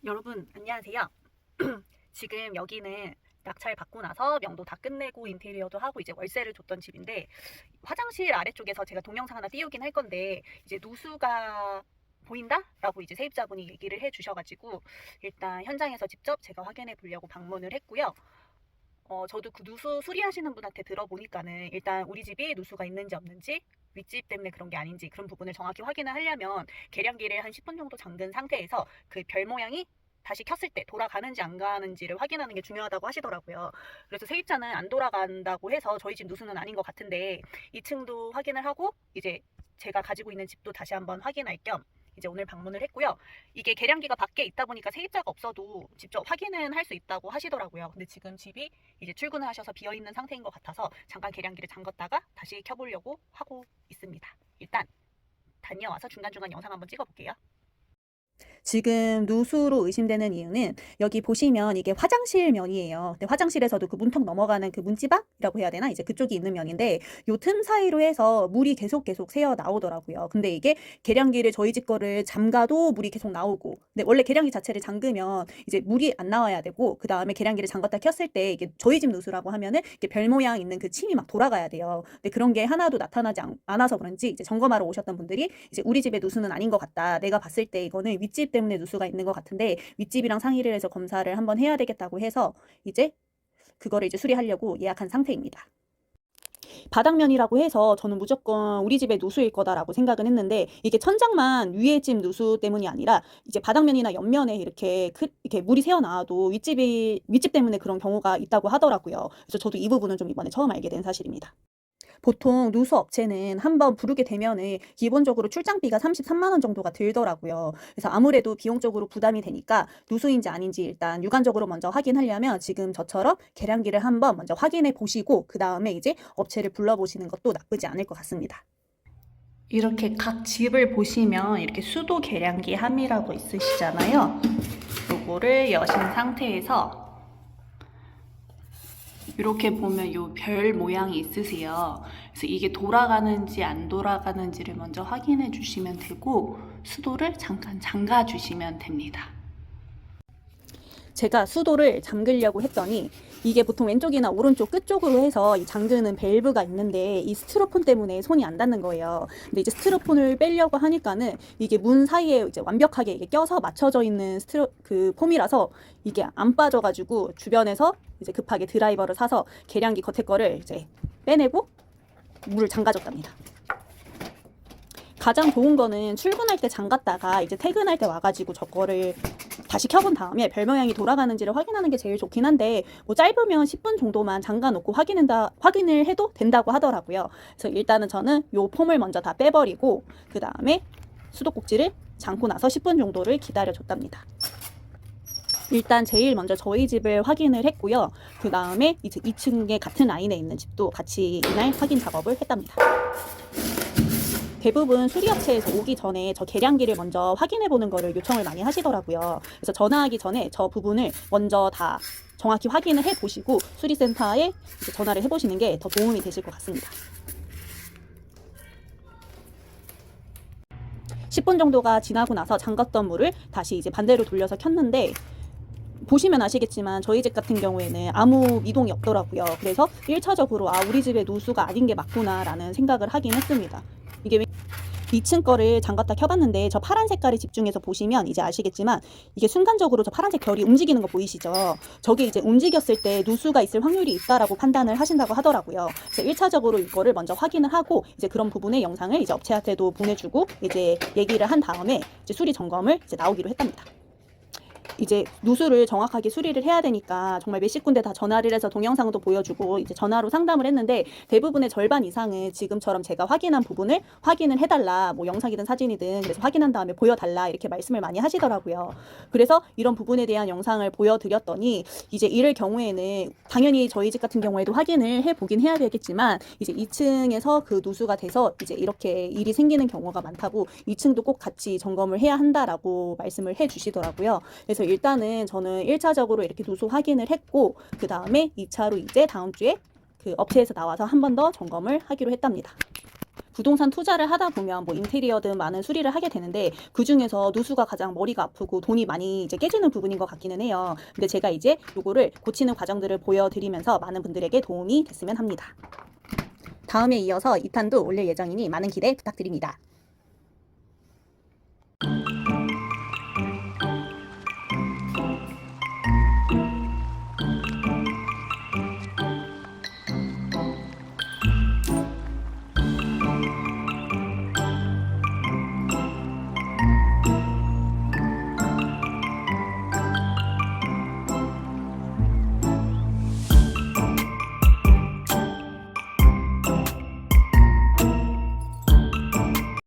여러분 안녕하세요. 지금 여기는 낙찰 받고 나서 명도 다 끝내고 인테리어도 하고 이제 월세를 줬던 집인데, 화장실 아래쪽에서 제가 동영상 하나 띄우긴 할 건데 이제 누수가 보인다? 라고 이제 세입자분이 얘기를 해 주셔가지고 일단 현장에서 직접 제가 확인해 보려고 방문을 했고요. 저도 그 누수 수리하시는 분한테 들어보니까는 일단 우리 집이 누수가 있는지 없는지, 윗집 때문에 그런 게 아닌지 그런 부분을 정확히 확인을 하려면 계량기를 한 10분 정도 잠근 상태에서 그 별 모양이 다시 켰을 때 돌아가는지 안 가는지를 확인하는 게 중요하다고 하시더라고요. 그래서 세입자는 안 돌아간다고 해서 저희 집 누수는 아닌 것 같은데 2층도 확인을 하고 이제 제가 가지고 있는 집도 다시 한번 확인할 겸 이제 오늘 방문을 했고요. 이게 계량기가 밖에 있다 보니까 세입자가 없어도 직접 확인은 할 수 있다고 하시더라고요. 근데 지금 집이 이제 출근을 하셔서 비어 있는 상태인 것 같아서 잠깐 계량기를 잠갔다가 다시 켜보려고 하고 있습니다. 일단 다녀와서 중간중간 영상 한번 찍어볼게요. 지금 누수로 의심되는 이유는 여기 보시면 이게 화장실 면이에요. 근데 화장실에서도 그 문턱 넘어가는 그 문지방이라고 해야 되나? 이제 그쪽이 있는 면인데 요 틈 사이로 해서 물이 계속 새어 나오더라고요. 근데 이게 계량기를 저희 집 거를 잠가도 물이 계속 나오고, 근데 원래 계량기 자체를 잠그면 이제 물이 안 나와야 되고, 그 다음에 계량기를 잠갔다 켰을 때 이게 저희 집 누수라고 하면은 이게 별 모양 있는 그 침이 막 돌아가야 돼요. 근데 그런 게 하나도 나타나지 않아서 그런지 이제 점검하러 오셨던 분들이 이제 우리 집의 누수는 아닌 것 같다. 내가 봤을 때 이거는 윗집 때문에 누수가 있는 것 같은데 윗집이랑 상의를 해서 검사를 한번 해야 되겠다고 해서 이제 그거를 이제 수리하려고 예약한 상태입니다. 바닥면이라고 해서 저는 무조건 우리 집의 누수일 거다라고 생각은 했는데, 이게 천장만 위에 집 누수 때문이 아니라 이제 바닥면이나 옆면에 이렇게 물이 새어 나와도 윗집 때문에 그런 경우가 있다고 하더라고요. 그래서 저도 이 부분은 좀 이번에 처음 알게 된 사실입니다. 보통 누수 업체는 한번 부르게 되면은 기본적으로 출장비가 33만 원 정도가 들더라고요. 그래서 아무래도 비용적으로 부담이 되니까 누수인지 아닌지 일단 육안적으로 먼저 확인하려면 지금 저처럼 계량기를 한번 먼저 확인해 보시고 그 다음에 이제 업체를 불러보시는 것도 나쁘지 않을 것 같습니다. 이렇게 각 집을 보시면 이렇게 수도 계량기 함이라고 있으시잖아요. 요거를 여신 상태에서 이렇게 보면 요 별 모양이 있으세요. 그래서 이게 돌아가는지 안 돌아가는지를 먼저 확인해 주시면 되고, 수도를 잠깐 잠가 주시면 됩니다. 제가 수도를 잠그려고 했더니 이게 보통 왼쪽이나 오른쪽 끝쪽으로 해서 이 잠그는 밸브가 있는데 이 스티로폼 때문에 손이 안 닿는 거예요. 근데 이제 스티로폼을 빼려고 하니까는 이게 문 사이에 이제 완벽하게 이게 껴서 맞춰져 있는 그 폼이라서 이게 안 빠져가지고 주변에서 이제 급하게 드라이버를 사서 계량기 겉에 거를 이제 빼내고 물을 잠가줬답니다. 가장 좋은 거는 출근할 때 잠갔다가 이제 퇴근할 때 와가지고 저거를 다시 켜본 다음에 별 모양이 돌아가는지를 확인하는 게 제일 좋긴 한데, 뭐 짧으면 10분 정도만 잠가 놓고 확인을 해도 된다고 하더라고요. 그래서 일단은 저는 요 폼을 먼저 다 빼버리고 그 다음에 수도꼭지를 잠고 나서 10분 정도를 기다려 줬답니다. 일단 제일 먼저 저희 집을 확인을 했고요. 그 다음에 이제 2층에 같은 라인에 있는 집도 같이 이날 확인 작업을 했답니다. 대부분 수리업체에서 오기 전에 저 계량기를 먼저 확인해 보는 거를 요청을 많이 하시더라고요. 그래서 전화하기 전에 저 부분을 먼저 다 정확히 확인을 해 보시고 수리센터에 이제 전화를 해 보시는 게 더 도움이 되실 것 같습니다. 10분 정도가 지나고 나서 잠갔던 물을 다시 이제 반대로 돌려서 켰는데, 보시면 아시겠지만 저희 집 같은 경우에는 아무 이동이 없더라고요. 그래서 1차적으로 우리 집의 누수가 아닌 게 맞구나 라는 생각을 하긴 했습니다. 이게 2층 거를 잠갔다 켜봤는데 저 파란 색깔에 집중해서 보시면 이제 아시겠지만 이게 순간적으로 저 파란색 별이 움직이는 거 보이시죠? 저게 이제 움직였을 때 누수가 있을 확률이 있다라고 판단을 하신다고 하더라고요. 그래서 1차적으로 이거를 먼저 확인을 하고 이제 그런 부분의 영상을 이제 업체한테도 보내주고 이제 얘기를 한 다음에 이제 수리 점검을 이제 나오기로 했답니다. 이제 누수를 정확하게 수리를 해야 되니까 정말 몇십 군데 다 전화를 해서 동영상도 보여주고 이제 전화로 상담을 했는데, 대부분의 절반 이상은 지금처럼 제가 확인한 부분을 확인을 해달라, 뭐 영상이든 사진이든 그래서 확인한 다음에 보여달라 이렇게 말씀을 많이 하시더라고요. 그래서 이런 부분에 대한 영상을 보여드렸더니 이제 이럴 경우에는 당연히 저희 집 같은 경우에도 확인을 해보긴 해야 되겠지만 이제 2층에서 그 누수가 돼서 이제 이렇게 일이 생기는 경우가 많다고 2층도 꼭 같이 점검을 해야 한다라고 말씀을 해주시더라고요. 그래서 일단은 저는 1차적으로 이렇게 누수 확인을 했고 그 다음에 2차로 이제 다음 주에 그 업체에서 나와서 한 번 더 점검을 하기로 했답니다. 부동산 투자를 하다 보면 뭐 인테리어든 많은 수리를 하게 되는데 그 중에서 누수가 가장 머리가 아프고 돈이 많이 이제 깨지는 부분인 것 같기는 해요. 근데 제가 이제 요거를 고치는 과정들을 보여드리면서 많은 분들에게 도움이 됐으면 합니다. 다음에 이어서 2탄도 올릴 예정이니 많은 기대 부탁드립니다.